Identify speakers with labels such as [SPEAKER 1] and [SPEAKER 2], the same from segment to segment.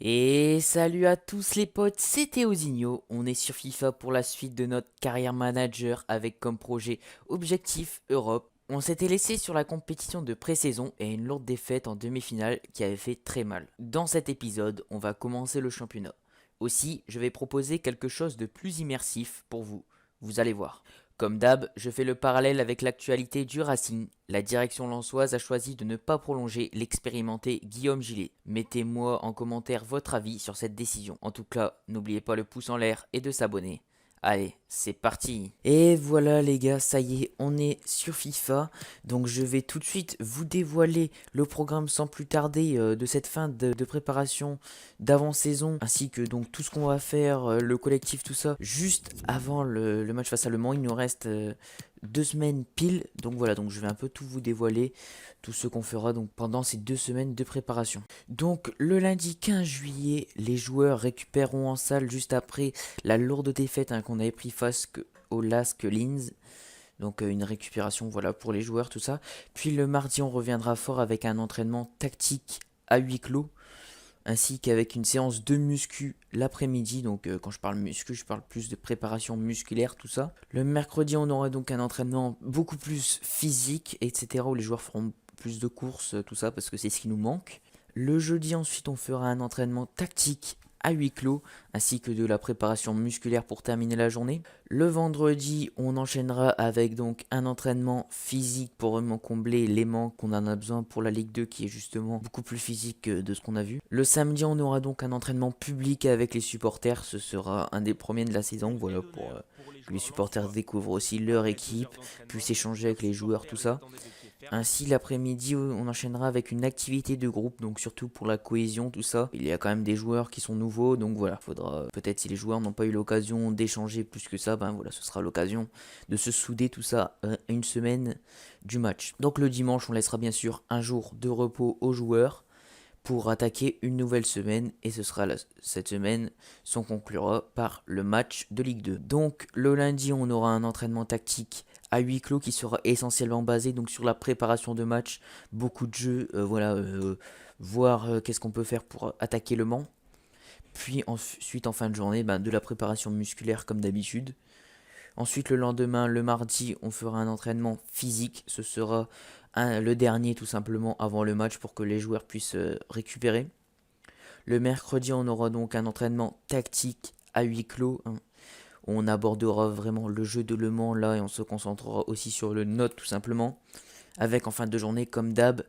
[SPEAKER 1] Et salut à tous les potes, c'est Théozinho. On est sur FIFA pour la suite de notre carrière manager avec comme projet Objectif Europe. On s'était laissé sur la compétition de pré-saison et une lourde défaite en demi-finale qui avait fait très mal. Dans cet épisode, on va commencer le championnat. Aussi, je vais proposer quelque chose de plus immersif pour vous. Vous allez voir. Comme d'hab, je fais le parallèle avec l'actualité du Racing. La direction lensoise a choisi de ne pas prolonger l'expérimenté Guillaume Gillet. Mettez-moi en commentaire votre avis sur cette décision. En tout cas, n'oubliez pas le pouce en l'air et de s'abonner. Allez, c'est parti. Et voilà les gars, ça y est, on est sur FIFA. Donc je vais tout de suite vous dévoiler le programme sans plus tarder de cette fin de préparation d'avant-saison, ainsi que donc tout ce qu'on va faire, le collectif, tout ça. Juste avant le match face à Le Mans, il nous reste 2 semaines pile. Donc voilà, donc je vais un peu tout vous dévoiler, tout ce qu'on fera donc pendant ces 2 semaines de préparation. Donc le lundi 15 juillet, les joueurs récupéreront en salle juste après la lourde défaite qu'on avait pris face au LASK Linz. Donc une récupération voilà pour les joueurs, tout ça. Puis le mardi, on reviendra fort avec un entraînement tactique à huis clos, ainsi qu'avec une séance de muscu l'après-midi. Donc quand je parle muscu, je parle plus de préparation musculaire, tout ça. Le mercredi, on aura donc un entraînement beaucoup plus physique, etc., où les joueurs feront plus de courses, tout ça, parce que c'est ce qui nous manque. Le jeudi, ensuite, on fera un entraînement tactique à huis clos, ainsi que de la préparation musculaire pour terminer la journée. Le vendredi, on enchaînera avec donc un entraînement physique pour vraiment combler les manques qu'on en a besoin pour la Ligue 2, qui est justement beaucoup plus physique que de ce qu'on a vu. Le samedi, on aura donc un entraînement public avec les supporters. Ce sera un des premiers de la saison, voilà, pour que les supporters découvrent aussi leur équipe, puissent échanger avec les joueurs, tout ça. Ainsi, l'après-midi, on enchaînera avec une activité de groupe, donc surtout pour la cohésion, tout ça. Il y a quand même des joueurs qui sont nouveaux, donc voilà, faudra peut-être, si les joueurs n'ont pas eu l'occasion d'échanger plus que ça, ben voilà, ce sera l'occasion de se souder, tout ça, à une semaine du match. Donc le dimanche, on laissera bien sûr un jour de repos aux joueurs pour attaquer une nouvelle semaine, et cette semaine s'en conclura par le match de Ligue 2. Donc le lundi, on aura un entraînement tactique à huis clos qui sera essentiellement basé donc sur la préparation de match, beaucoup de jeux, voir qu'est-ce qu'on peut faire pour attaquer Le Mans. Puis ensuite, en fin de journée, de la préparation musculaire comme d'habitude. Ensuite, le lendemain, le mardi, on fera un entraînement physique. Ce sera le dernier tout simplement avant le match pour que les joueurs puissent récupérer. Le mercredi, on aura donc un entraînement tactique à huis clos, hein. On abordera vraiment le jeu de Le Mans là et on se concentrera aussi sur le note tout simplement. Avec en fin de journée, comme d'hab,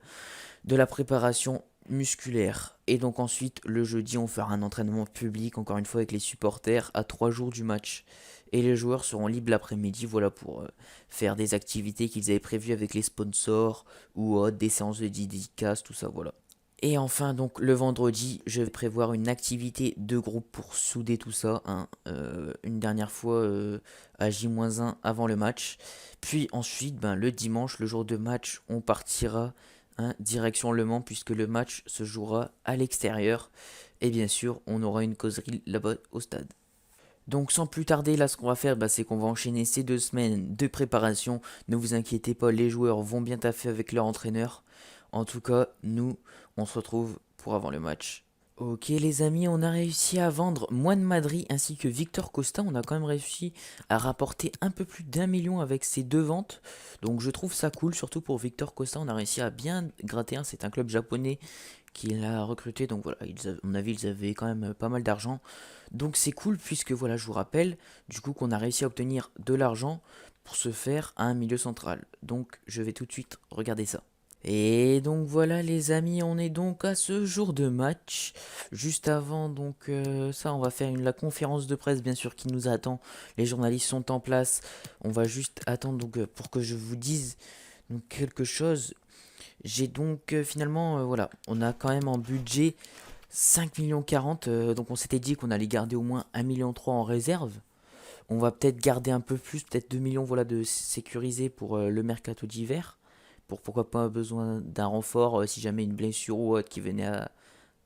[SPEAKER 1] de la préparation musculaire. Et donc ensuite, le jeudi, on fera un entraînement public, encore une fois avec les supporters, à 3 jours du match. Et les joueurs seront libres l'après-midi, voilà, pour faire des activités qu'ils avaient prévues avec les sponsors ou autres, des séances de dédicaces, tout ça, voilà. Et enfin, donc le vendredi, je vais prévoir une activité de groupe pour souder tout ça, hein, une dernière fois à J-1 avant le match. Puis ensuite, le dimanche, le jour de match, on partira, hein, direction Le Mans, puisque le match se jouera à l'extérieur. Et bien sûr, on aura une causerie là-bas au stade. Donc sans plus tarder, là ce qu'on va faire, c'est qu'on va enchaîner ces 2 semaines de préparation. Ne vous inquiétez pas, les joueurs vont bien taffer avec leur entraîneur. En tout cas, nous, on se retrouve pour avant le match. Ok les amis, on a réussi à vendre Moine Madri ainsi que Victor Costa. On a quand même réussi à rapporter un peu plus d'1 million avec ces 2 ventes. Donc je trouve ça cool, surtout pour Victor Costa. On a réussi à bien gratter. C'est un club japonais qui l'a recruté. Donc voilà, à mon avis, ils avaient quand même pas mal d'argent. Donc c'est cool puisque voilà, je vous rappelle, du coup qu'on a réussi à obtenir de l'argent pour se faire à un milieu central. Donc je vais tout de suite regarder ça. Et donc voilà les amis, on est donc à ce jour de match. Juste avant donc ça, on va faire la conférence de presse bien sûr qui nous attend. Les journalistes sont en place. On va juste attendre donc pour que je vous dise donc quelque chose. J'ai donc finalement voilà, on a quand même en budget 5 millions 40, donc on s'était dit qu'on allait garder au moins 1 million 3 en réserve. On va peut-être garder un peu plus, peut-être 2 millions voilà, de sécuriser pour le mercato d'hiver. Pour pourquoi pas besoin d'un renfort si jamais une blessure ou autre qui venait à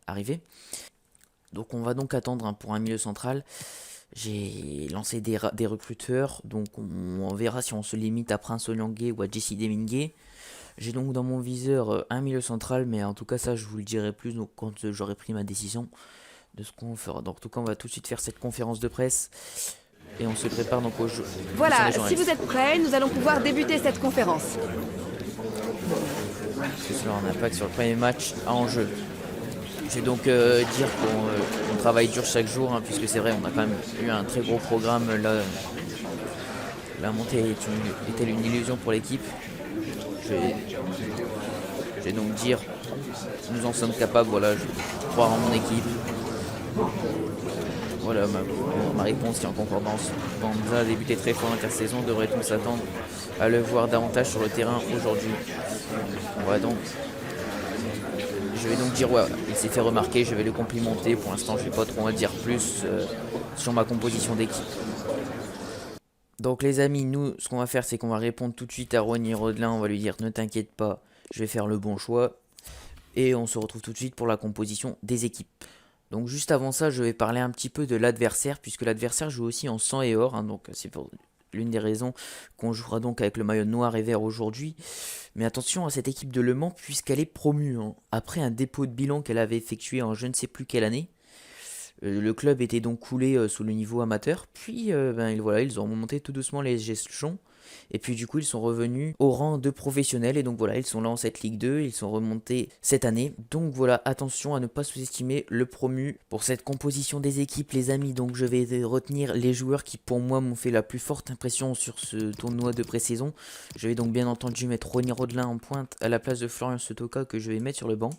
[SPEAKER 1] arriver. Donc on va donc attendre, hein, pour un milieu central. J'ai lancé des recruteurs, donc on verra si on se limite à Prince Oliangé ou à Jesse Demingue. J'ai donc dans mon viseur un milieu central, mais en tout cas ça je vous le dirai plus donc, quand j'aurai pris ma décision. de ce qu'on fera. Donc en tout cas, on va tout de suite faire cette conférence de presse. Et on se prépare donc au jeu.
[SPEAKER 2] Voilà, si vous êtes prêts, nous allons pouvoir débuter cette conférence.
[SPEAKER 1] Cela a un impact sur le premier match en jeu. Je vais donc dire qu'on travaille dur chaque jour, hein, puisque c'est vrai, on a quand même eu un très gros programme. Là, la montée était une illusion pour l'équipe. Je vais donc dire, nous en sommes capables, voilà, je crois en mon équipe. Voilà ma réponse qui est en concordance. Banza a débuté très fort l'intersaison, devrait-on s'attendre à le voir davantage sur le terrain aujourd'hui. Je vais donc dire, ouais, il s'est fait remarquer, je vais le complimenter. Pour l'instant, je ne vais pas trop en dire plus sur ma composition d'équipe. Donc les amis, nous, ce qu'on va faire, c'est qu'on va répondre tout de suite à Ronny Rodelin. On va lui dire, ne t'inquiète pas, je vais faire le bon choix. Et on se retrouve tout de suite pour la composition des équipes. Donc juste avant ça, je vais parler un petit peu de l'adversaire, puisque l'adversaire joue aussi en sang et or, hein, donc c'est pour l'une des raisons qu'on jouera donc avec le maillot noir et vert aujourd'hui. Mais attention à cette équipe de Le Mans, puisqu'elle est promue, hein. Après un dépôt de bilan qu'elle avait effectué en je ne sais plus quelle année, le club était donc coulé sous le niveau amateur, puis ils ont monté tout doucement les échelons. Et puis du coup ils sont revenus au rang de professionnels et donc voilà, ils sont là en cette Ligue 2, ils sont remontés cette année. Donc voilà, attention à ne pas sous-estimer le promu. Pour cette composition des équipes les amis, donc je vais retenir les joueurs qui pour moi m'ont fait la plus forte impression sur ce tournoi de pré-saison. Je vais donc bien entendu mettre Ronny Rodelin en pointe à la place de Florian Sotoka que je vais mettre sur le banc.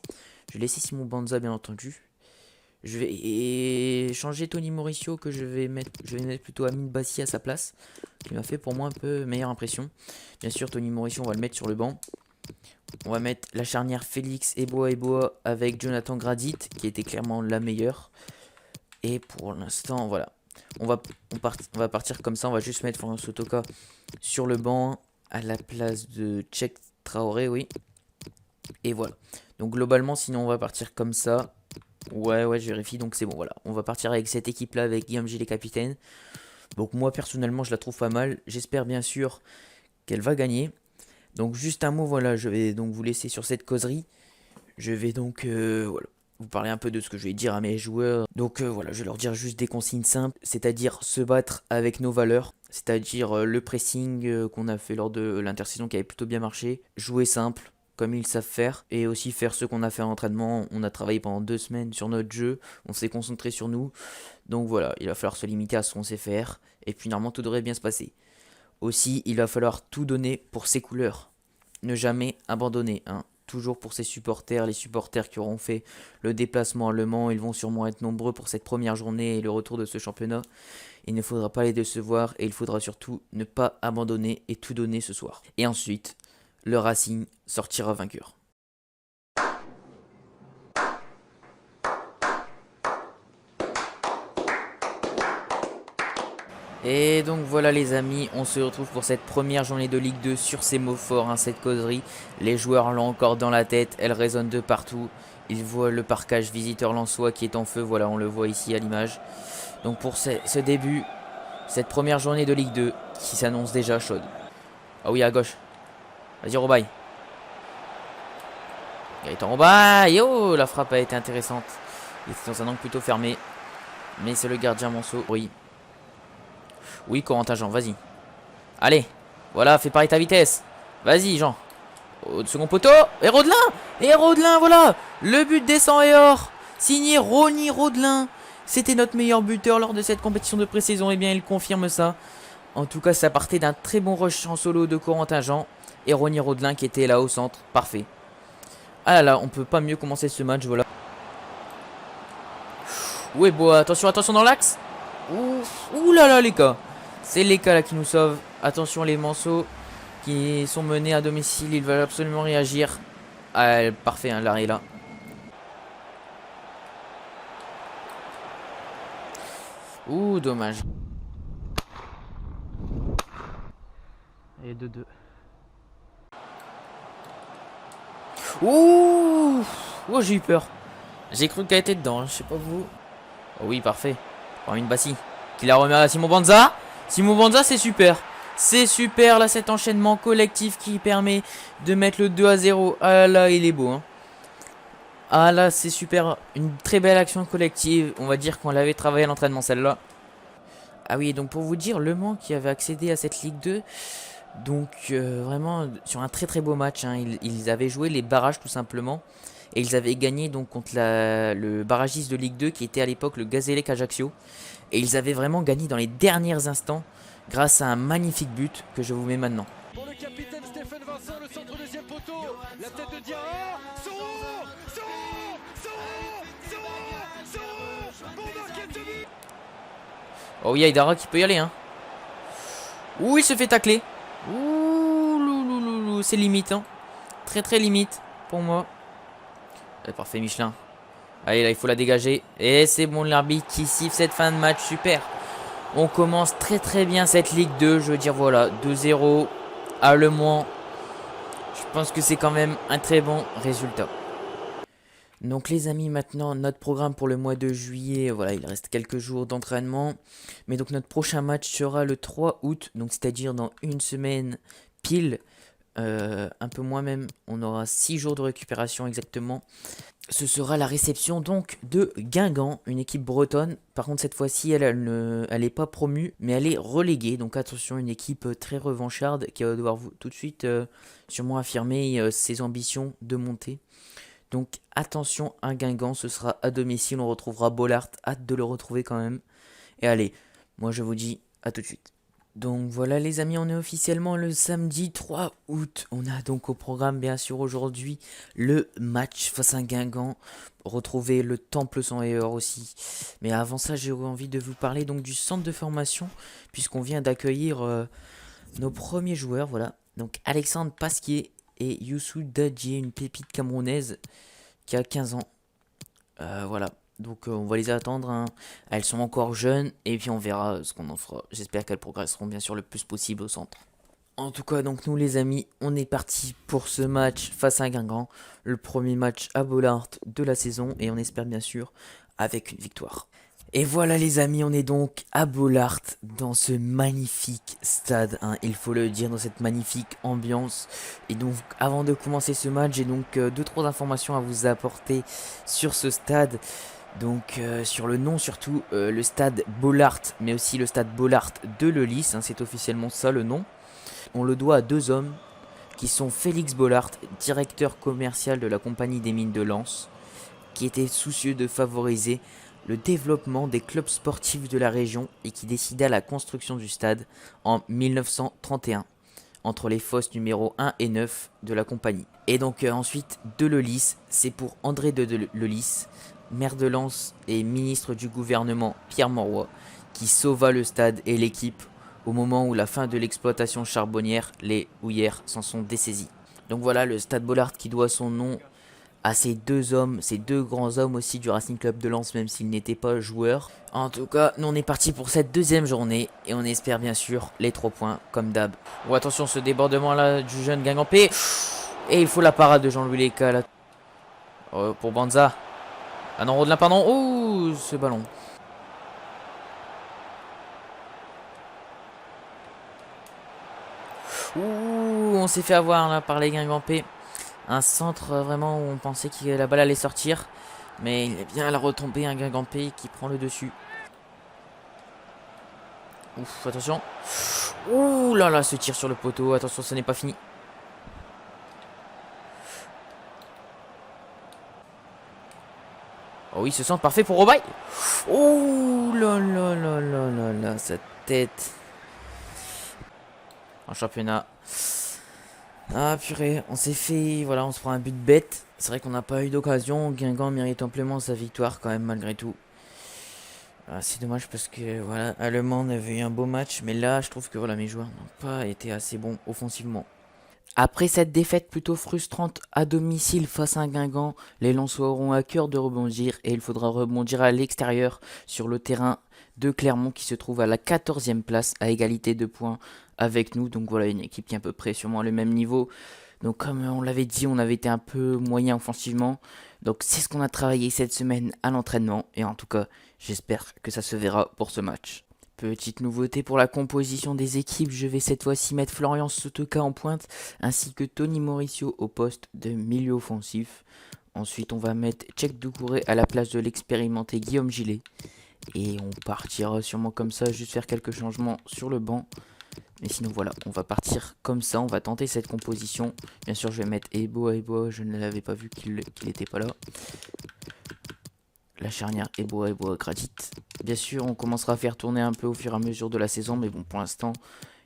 [SPEAKER 1] Je vais laisser Simon Banza bien entendu. Je vais changer Tony Mauricio que je vais mettre plutôt Amine Bassi à sa place, qui m'a fait pour moi un peu meilleure impression. Bien sûr, Tony Mauricio, on va le mettre sur le banc. On va mettre la charnière Félix Eboa avec Jonathan Gradit, qui était clairement la meilleure. Et pour l'instant, voilà. On va partir comme ça, on va juste mettre Florian Sotoka sur le banc à la place de Cheikh Traoré, oui. Et voilà. Donc globalement, sinon on va partir comme ça. Ouais, je vérifie, donc c'est bon, voilà. On va partir avec cette équipe-là, avec Guillaume Gillet capitaine. Donc moi, personnellement, je la trouve pas mal. J'espère bien sûr qu'elle va gagner. Donc juste un mot, voilà, je vais donc vous laisser sur cette causerie. Je vais donc, voilà, vous parler un peu de ce que je vais dire à mes joueurs. Donc voilà, je vais leur dire juste des consignes simples, c'est-à-dire se battre avec nos valeurs. C'est-à-dire le pressing qu'on a fait lors de l'intersaison qui avait plutôt bien marché. Jouer simple, comme ils savent faire, et aussi faire ce qu'on a fait en entraînement. On a travaillé pendant 2 semaines sur notre jeu, on s'est concentré sur nous, donc voilà, il va falloir se limiter à ce qu'on sait faire, et puis normalement tout devrait bien se passer. Aussi, il va falloir tout donner pour ses couleurs, ne jamais abandonner, hein. Toujours pour ses supporters, les supporters qui auront fait le déplacement à Le Mans, ils vont sûrement être nombreux pour cette première journée et le retour de ce championnat. Il ne faudra pas les décevoir, et il faudra surtout ne pas abandonner et tout donner ce soir. Et ensuite, le Racing sortira vainqueur. Et donc voilà les amis, on se retrouve pour cette première journée de Ligue 2 sur ces mots forts, hein, cette causerie. Les joueurs l'ont encore dans la tête, elle résonne de partout. Ils voient le parcage visiteur lensois qui est en feu, voilà, on le voit ici à l'image. Donc pour ce début, cette première journée de Ligue 2 qui s'annonce déjà chaude. Ah oui, à gauche. Vas-y Robaille. Gaëtan Robaille. Oh, la frappe a été intéressante. Il était dans un angle plutôt fermé. Mais c'est le gardien Monceau. Oui, Corentin Jean, vas-y. Allez. Voilà, fais pareil ta vitesse. Vas-y, Jean. Au second poteau. Et Rodelin, voilà. Le but des 100 et or. Signé Ronny Rodelin. C'était notre meilleur buteur lors de cette compétition de pré-saison. Et bien, il confirme ça. En tout cas, ça partait d'un très bon rush en solo de Corentin Jean. Et Ronny Rodelin qui était là au centre. Parfait. Ah là là, on peut pas mieux commencer ce match, voilà. Ouais, bon, attention dans l'axe. Ouh là là, les gars. C'est les cas là qui nous sauvent. Attention, les Manceaux qui sont menés à domicile. Ils veulent absolument réagir. Ah, parfait, hein, l'arrêt là. Ouh, dommage. Et 2-2. Ouh, oh, j'ai eu peur. J'ai cru qu'elle était dedans, je sais pas vous. Oh oui, parfait. Une Bassi qui la remet à Simon Banza. Simon Banza, c'est super. C'est super là, cet enchaînement collectif qui permet de mettre le 2-0. Ah là, il est beau, hein. Ah là, c'est super. Une très belle action collective. On va dire qu'on l'avait travaillé à l'entraînement, celle-là. Ah oui, donc pour vous dire, Le Mans qui avait accédé à cette Ligue 2, donc vraiment sur un très très beau match, hein. Ils avaient joué les barrages tout simplement. Et ils avaient gagné donc contre le barragiste de Ligue 2 qui était à l'époque le Gazélec Ajaccio. Et ils avaient vraiment gagné dans les derniers instants grâce à un magnifique but que je vous mets maintenant.
[SPEAKER 3] Pour le capitaine Stéphane Vincent, le centre deuxième poteau, la tête de Diarra, pour marquer ce but.
[SPEAKER 1] Oh, il y a Aïdara qui peut y aller, hein. Ouh, il se fait tacler. Ouh, loulouloulou, c'est limite, hein. Très très limite pour moi. Parfait, Michelin. Allez, là, il faut la dégager. Et c'est bon, l'arbitre qui siffle cette fin de match. Super. On commence très très bien cette Ligue 2. Je veux dire, voilà, 2-0 à Le Mans. Je pense que c'est quand même un très bon résultat. Donc les amis, maintenant notre programme pour le mois de juillet, voilà, il reste quelques jours d'entraînement. Mais donc notre prochain match sera le 3 août, donc c'est-à-dire dans une semaine pile. Un peu moins même, on aura 6 jours de récupération exactement. Ce sera la réception donc de Guingamp, une équipe bretonne. Par contre cette fois-ci elle est pas promue mais elle est reléguée. Donc attention, une équipe très revancharde qui va devoir tout de suite sûrement affirmer ses ambitions de monter. Donc attention à Guingamp, ce sera à domicile, on retrouvera Bollard, hâte de le retrouver quand même. Et allez, moi je vous dis à tout de suite. Donc voilà les amis, on est officiellement le samedi 3 août. On a donc au programme bien sûr aujourd'hui le match face à Guingamp. Retrouver le Temple sans erreur aussi. Mais avant ça, j'ai envie de vous parler donc du centre de formation, puisqu'on vient d'accueillir nos premiers joueurs. Voilà, donc Alexandre Pasquier et Youssou Dadjié, une pépite camerounaise qui a 15 ans. Voilà. Donc on va les attendre, hein. Elles sont encore jeunes et puis on verra ce qu'on en fera. J'espère qu'elles progresseront bien sûr le plus possible au centre. En tout cas, donc nous les amis, on est parti pour ce match face à Guingamp. Le premier match à Bollard de la saison et on espère bien sûr avec une victoire. Et voilà les amis, on est donc à Bollard dans ce magnifique stade, hein, il faut le dire, dans cette magnifique ambiance. Et donc avant de commencer ce match, j'ai donc 2-3 informations à vous apporter sur ce stade. Donc sur le nom surtout, le stade Bollard, mais aussi le stade Bollard de Lellis, hein, c'est officiellement ça le nom. On le doit à deux hommes qui sont Félix Bollard, directeur commercial de la compagnie des mines de Lens, qui était soucieux de favoriser le développement des clubs sportifs de la région et qui décida la construction du stade en 1931 entre les fosses numéro 1 et 9 de la compagnie. Et donc ensuite de Lellis, c'est pour André de Lellis, maire de Lens et ministre du gouvernement Pierre Mauroy, qui sauva le stade et l'équipe au moment où la fin de l'exploitation charbonnière, les houillères s'en sont dessaisis. Donc voilà le stade Bollard qui doit son nom à ces deux hommes, ces deux grands hommes aussi du Racing Club de Lens, même s'ils n'étaient pas joueurs. En tout cas, nous on est parti pour cette deuxième journée et on espère bien sûr les 3 points comme d'hab. Oh attention, ce débordement là du jeune Guingampais. Et il faut la parade de Jean-Louis Léca là. Oh, pour Banza. Ah non, Rodelin, pardon. Oh, ce ballon. Ouh, on s'est fait avoir là par les Guingampais. Un centre vraiment où on pensait que la balle allait sortir. Mais il est bien à la retombée, un Guingampais qui prend le dessus. Ouf, attention. Ouh là là, ce tir sur le poteau. Attention, ce n'est pas fini. Oh oui, ce centre parfait pour Robaille. Ouh là là là là là là, sa tête. En championnat. Ah purée, on s'est fait, voilà, on se prend un but bête. C'est vrai qu'on n'a pas eu d'occasion. Guingamp mérite amplement sa victoire quand même malgré tout. C'est dommage parce que voilà, Allemand avait eu un beau match, mais là je trouve que voilà, mes joueurs n'ont pas été assez bons offensivement. Après cette défaite plutôt frustrante à domicile face à Guingamp, les Lensois auront à cœur de rebondir et il faudra rebondir à l'extérieur sur le terrain de Clermont qui se trouve à la 14e place à égalité de points avec nous. Donc voilà, une équipe qui est à peu près sûrement le même niveau. Donc comme on l'avait dit, on avait été un peu moyen offensivement. Donc c'est ce qu'on a travaillé cette semaine à l'entraînement et en tout cas, j'espère que ça se verra pour ce match. Petite nouveauté pour la composition des équipes, je vais cette fois-ci mettre Florian Sotoka en pointe, ainsi que Tony Mauricio au poste de milieu offensif. Ensuite, on va mettre Tchèque Doucouré à la place de l'expérimenté Guillaume Gillet. Et on partira sûrement comme ça, juste faire quelques changements sur le banc. Mais sinon voilà, on va partir comme ça, on va tenter cette composition. Bien sûr, je vais mettre Eboa, je ne l'avais pas vu qu'il n'était pas là. La charnière Eboa, Gradit. Bien sûr, on commencera à faire tourner un peu au fur et à mesure de la saison, mais bon, pour l'instant,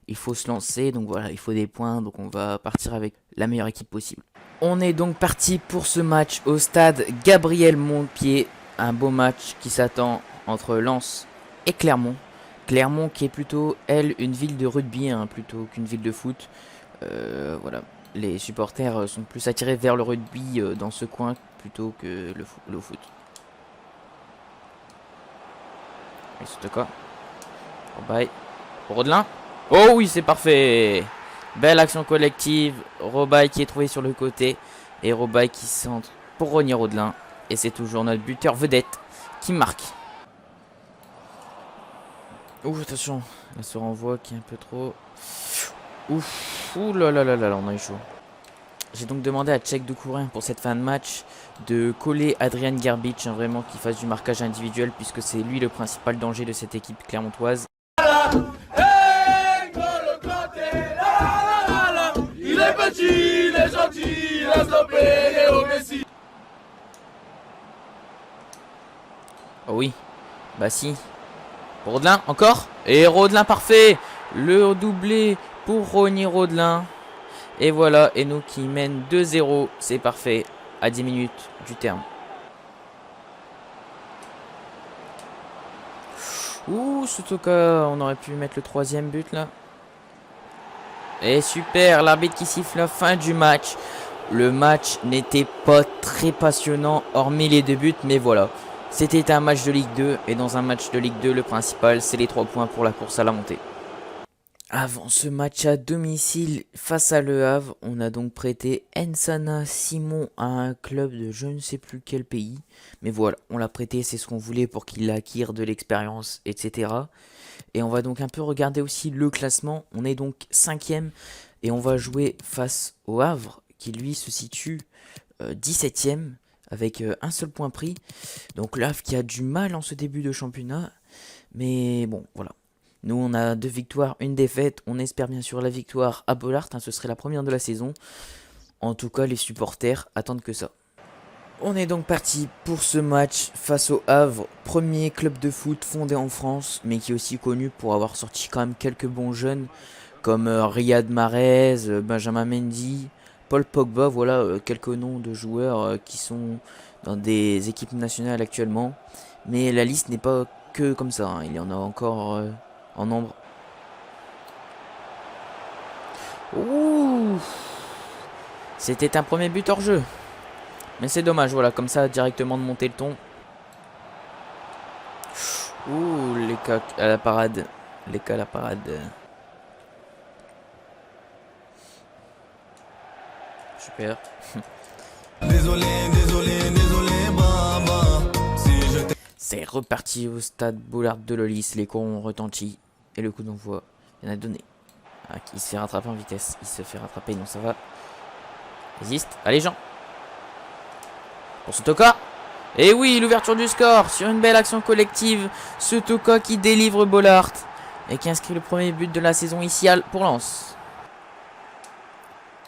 [SPEAKER 1] il faut se lancer. Donc voilà, il faut des points, donc on va partir avec la meilleure équipe possible. On est donc parti pour ce match au stade Gabriel Montpied. Un beau match qui s'attend entre Lens et Clermont. Clermont qui est plutôt, elle, une ville de rugby hein, plutôt qu'une ville de foot. Voilà, les supporters sont plus attirés vers le rugby dans ce coin plutôt que le foot. Et c'est quoi? Bye. Rodelin. Oh oui, c'est parfait. Belle action collective. Robaille qui est trouvé sur le côté. Et Robaille qui centre pour Ronny Rodelin. Et c'est toujours notre buteur vedette qui marque. Ouh, attention, là ce renvoi qui est un peu trop. Ouf, ouh là là là là, on a eu chaud. J'ai donc demandé à Tchèque Doucouré pour cette fin de match de coller Adrian Gerbic, hein, vraiment qu'il fasse du marquage individuel puisque c'est lui le principal danger de cette équipe clermontoise.
[SPEAKER 4] Il est petit, il est gentil, il a stoppé Léo Messi.
[SPEAKER 1] Oh oui, bah si. Rodelin, encore. Et Rodelin parfait. Le doublé pour Ronny Rodelin. Et voilà, et nous qui mène 2-0. C'est parfait. À 10 minutes du terme. Ouh, Sotoka. On aurait pu mettre le 3e but là. Et super, l'arbitre qui siffle la fin du match. Le match n'était pas très passionnant, hormis les 2 buts, mais voilà. C'était un match de Ligue 2, et dans un match de Ligue 2, le principal, c'est les 3 points pour la course à la montée. Avant ce match à domicile face à Le Havre, on a donc prêté Nsana Simon à un club de je ne sais plus quel pays. Mais voilà, on l'a prêté, c'est ce qu'on voulait pour qu'il acquiert de l'expérience, etc. Et on va donc un peu regarder aussi le classement. On est donc 5e, et on va jouer face au Havre, qui lui se situe 17e. Avec un seul point pris. Donc l'Havre qui a du mal en ce début de championnat. Mais bon, voilà. Nous, on a 2 victoires, 1 défaite. On espère bien sûr la victoire à Bollaert. Hein, ce serait la première de la saison. En tout cas, les supporters attendent que ça. On est donc parti pour ce match face au Havre. Premier club de foot fondé en France. Mais qui est aussi connu pour avoir sorti quand même quelques bons jeunes. Comme Riyad Mahrez, Benjamin Mendy... Paul Pogba, voilà quelques noms de joueurs qui sont dans des équipes nationales actuellement. Mais la liste n'est pas que comme ça, hein. Il y en a encore en nombre. Ouh, c'était un premier but hors jeu. Mais c'est dommage, voilà, comme ça directement de monter le ton. Ouh, les cas à la parade. Les cas à la parade. Super.
[SPEAKER 4] Désolé, baba. Si je
[SPEAKER 1] C'est reparti au stade Bollaert de Lollis. Les cons ont retenti. Et le coup d'envoi, il y en a donné. Ah, il se fait rattraper en vitesse. Il se fait rattraper, non ça va. Résiste. Allez Jean. Pour Sotoka. Et oui, l'ouverture du score sur une belle action collective. Sotoka qui délivre Bollaert. Et qui inscrit le premier but de la saison ici pour Lens.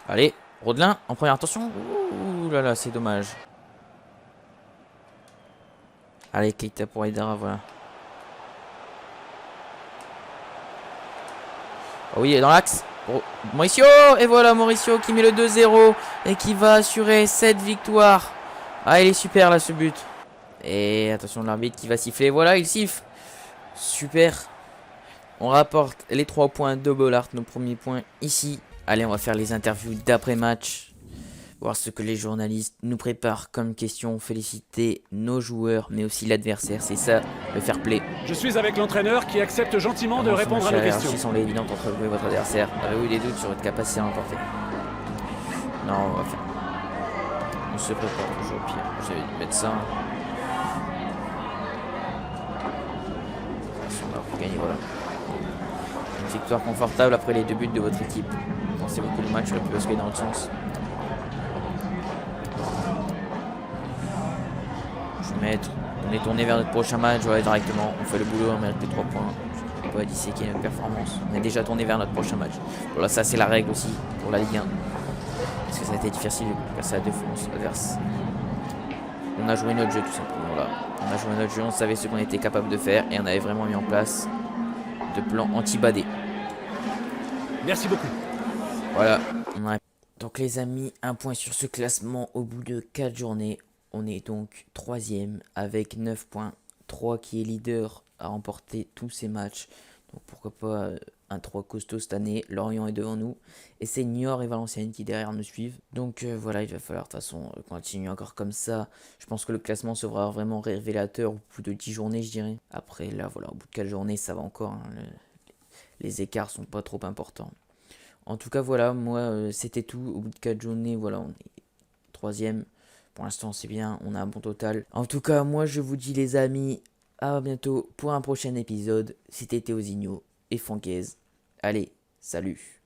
[SPEAKER 1] Allez. Rodelin en première attention. Ouh là là, c'est dommage. Allez, Keita pour Aïdara, voilà. Oh oui, il est dans l'axe. Oh, Mauricio. Et voilà Mauricio qui met le 2-0 et qui va assurer cette victoire. Ah, il est super là ce but. Et attention l'arbitre qui va siffler. Voilà, il siffle. Super. On rapporte les 3 points de Bollaert, nos premiers points ici. Allez, on va faire les interviews d'après-match. Voir ce que les journalistes nous préparent comme question. Féliciter nos joueurs, mais aussi l'adversaire. C'est ça, le fair play.
[SPEAKER 5] Je suis avec l'entraîneur qui accepte gentiment de répondre à nos questions.
[SPEAKER 1] Il semblait évident contre vous et votre adversaire. Avez-vous eu des doutes sur votre capacité à remporter? Non, on va faire. On se prépare toujours au pire. J'avais du médecin. On va gagner, voilà. Une victoire confortable après les 2 buts de votre équipe. Pensez-vous que le match aurait pu basculer dans l'autre sens? mettre. On est tourné vers notre prochain match, ouais, directement. On fait le boulot, on mérite les 3 points. Je peux pas disséquer notre performance. On est déjà tourné vers notre prochain match. Voilà, ça c'est la règle aussi pour la Ligue 1. Parce que ça a été difficile de passer à la défense adverse. On a joué notre jeu tout simplement là. On a joué notre jeu, on savait ce qu'on était capable de faire et on avait vraiment mis en place de plans anti-badés.
[SPEAKER 5] Merci beaucoup.
[SPEAKER 1] Voilà. Donc les amis, un point sur ce classement au bout de 4 journées. On est donc 3ème avec 9 points. 3 qui est leader à remporter tous ces matchs. Donc pourquoi pas un 3 costaud cette année. Lorient est devant nous. Et c'est Niort et Valenciennes qui derrière nous suivent. Donc voilà, il va falloir de toute façon continuer encore comme ça. Je pense que le classement sera vraiment révélateur au bout de 10 journées, je dirais. Après là, voilà, au bout de 4 journées, ça va encore. Hein, les écarts sont pas trop importants. En tout cas, voilà, moi, c'était tout. Au bout de 4 journées, voilà, on est 3ème. Pour l'instant, c'est bien, on a un bon total. En tout cas, moi, je vous dis, les amis, à bientôt pour un prochain épisode. C'était Théozinho et Fonquez. Allez, salut!